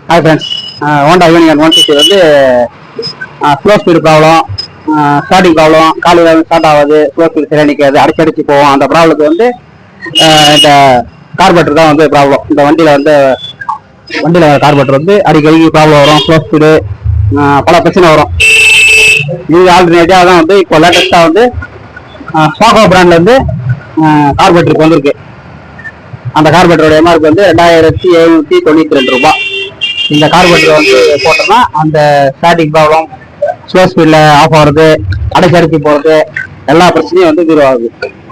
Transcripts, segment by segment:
Hi friends, Honda unicorn 150 வந்து slow speed problem, starting problem, காலையில் start ஆகாது, slow speed சரியாக நிற்காது, அடிச்சு போவோம். அந்த ப்ராப்ளத்துக்கு வந்து இந்த கார்பரேட்டர் தான் வந்து ப்ராப்ளம். இந்த வண்டியில் வர கார்பரேட்டர் வந்து அடிக்கடி ப்ராப்ளம் வரும், ஸ்லோ ஸ்பீடு, பல பிரச்சனை வரும். இது ஆல்டர்னேட்டிவாக தான் வந்து இப்போ லேட்டஸ்ட்டாக வந்து ஸ்பாகோ பிராண்ட்ல இருந்து கார்பரேட்டருக்கு வந்திருக்கு. அந்த கார்பரேட்டரோட எம்ஆர்பி வந்து 2792 ரூபாய். இந்த கார்பரேட்டர் வந்து போட்டோம்னா அந்த ஸ்டார்டிங் ப்ராப்ளம், ஸ்லோ ஸ்பீடில் ஆஃப் ஆகுறது, அடைச்சி போகிறது, எல்லா பிரச்சனையும் வந்து தீர்வு ஆகுது.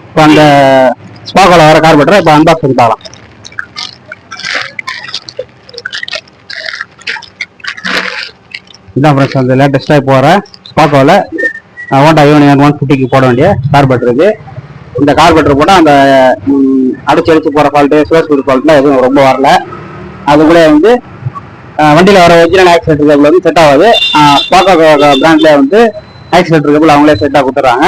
இப்போ அந்த ஸ்பாகோவில் வர கார்பரேட்டரை இப்போ அன்பாக்ஸ் பண்ணி பார்க்கலாம். இதான் ஃப்ரெண்ட்ஸ் அந்த லேட்டஸ்ட்டாக இப்போ வர ஸ்பாகோவில் ஹோண்டா யூனிகார்ன் 150க்கு போட வேண்டிய கார்பரேட்டர் இது. இந்த கார்பரேட்டர் போட்டால் அந்த அடிச்சு போகிற ஃபால்ட்டு, ஸ்லோ ஸ்பீடு ஃபால்ட்லாம் எதுவும் ரொம்ப வரல. அது கூட வந்து வண்டியில் வர ஒரிஜினல் ஆக்சிலேட்டர் கேபிள் வந்து செட் ஆகாது. ஸ்பாகோ பிராண்ட்லேயே வந்து ஆக்சிலேட்டர் கேபிள் அவங்களே செட்டாக கொடுத்துட்றாங்க.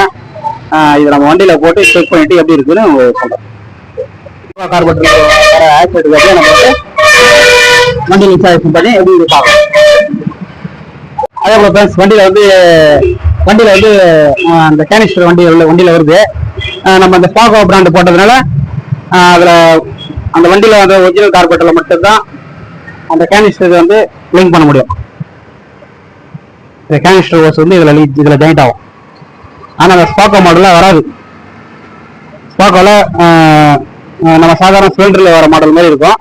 இதை நம்ம வண்டியில் போட்டு செக் பண்ணிட்டு எப்படி இருக்குன்னு சொல்கிறோம். கார்பரேட்டர் வர ஆக்சிலேட்டர் கேபிள் நம்ம வந்து வண்டியில் இன்ஸ்டாலேஷன் பண்ணி எப்படி இது பார்க்கலாம். அதே போல ஃப்ரெண்ட்ஸ் வண்டியில் வந்து அந்த கேனிஸ்டர் வண்டியில் வருது. நம்ம அந்த ஸ்பாகோ பிராண்ட் போட்டதுனால அதில் அந்த வண்டியில் வந்து ஒரிஜினல் கார்பரேட்டரில் மட்டும்தான் அந்த கேனிஸ்டர் வந்து லிங்க் பண்ண முடியும். இந்த கேனிஸ்டர் ஓஸ் வந்து இதில் ஜாயிண்ட் ஆகும். ஆனால் அந்த ஸ்பாகோ மாடலில் வராது. ஸ்பாகோவில் நம்ம சாதாரண சிலிண்டரில் வர மாடல் மாதிரி இருக்கும்.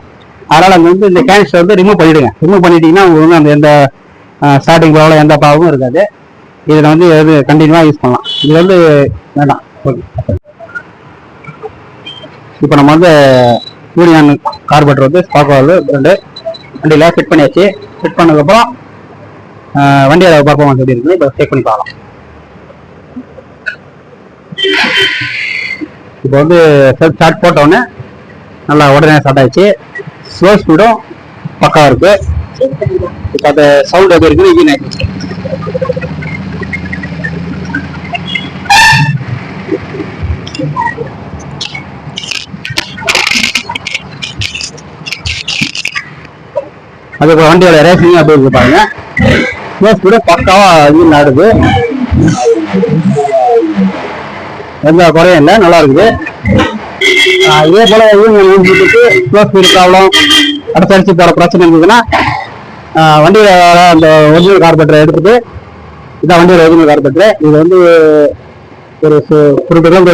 அதனால் அங்கே வந்து இந்த கேனிஸ்டர் வந்து ரிமூவ் பண்ணிவிடுங்க. ரிமூவ் பண்ணிட்டீங்கன்னா உங்களுக்கு வந்து அந்த எந்த ஸ்டார்டிங் ப்ராப்ளம் எந்த ப்ராப்ளமும் இருக்காது. இதில் வந்து எது கண்டினியூவாக யூஸ் பண்ணலாம். இது வந்து வேண்டாம். ஓகே, இப்போ நம்ம வந்து யூனிகார்ன் கார்பரேட்டர் வந்து ஸ்பாகோவில் வண்டியில் ஃபிட் பண்ணியாச்சு. ஃபிட் பண்ணதுக்கப்புறம் வண்டியோட பர்ஃபார்மன்ஸ் எப்படி இருக்குன்னு இப்போ செக் பண்ணி பார்க்கலாம். இப்போ வந்து செல்ஃப் ஸ்டார்ட் போட்டோன்னே நல்லா உடனே ஸ்டார்ட் ஆயிடுச்சு. ஸ்லோ ஸ்பீடும் பக்காவாக இருக்கு. இப்போ அந்த சவுண்ட் எப்படி இருக்குன்னு இன்ஜின் ஆயிடுச்சு. அது இப்போ வண்டியோட ரேசிங் அப்படி இருக்கு பாருங்க. ஸ்லோ ஸ்பீடு பக்காவா இன்ஜின் ஆடுது, எந்த குறையும் இல்லை, நல்லா இருக்குது. இதே போல யூனிட்டுக்கு ஸ்லோ ஸ்பீடு ப்ராப்ளம், அடிச்சு போகிற பிரச்சனை இருந்ததுன்னா வண்டியில் வர அந்த ஒரிஜினல் கார்பரேட்டரை எடுத்துட்டு, இதான் வண்டியோட ஒரிஜினல் கார்பரேட்டர். இது வந்து ஒரு 1 கிலோமீட்டர்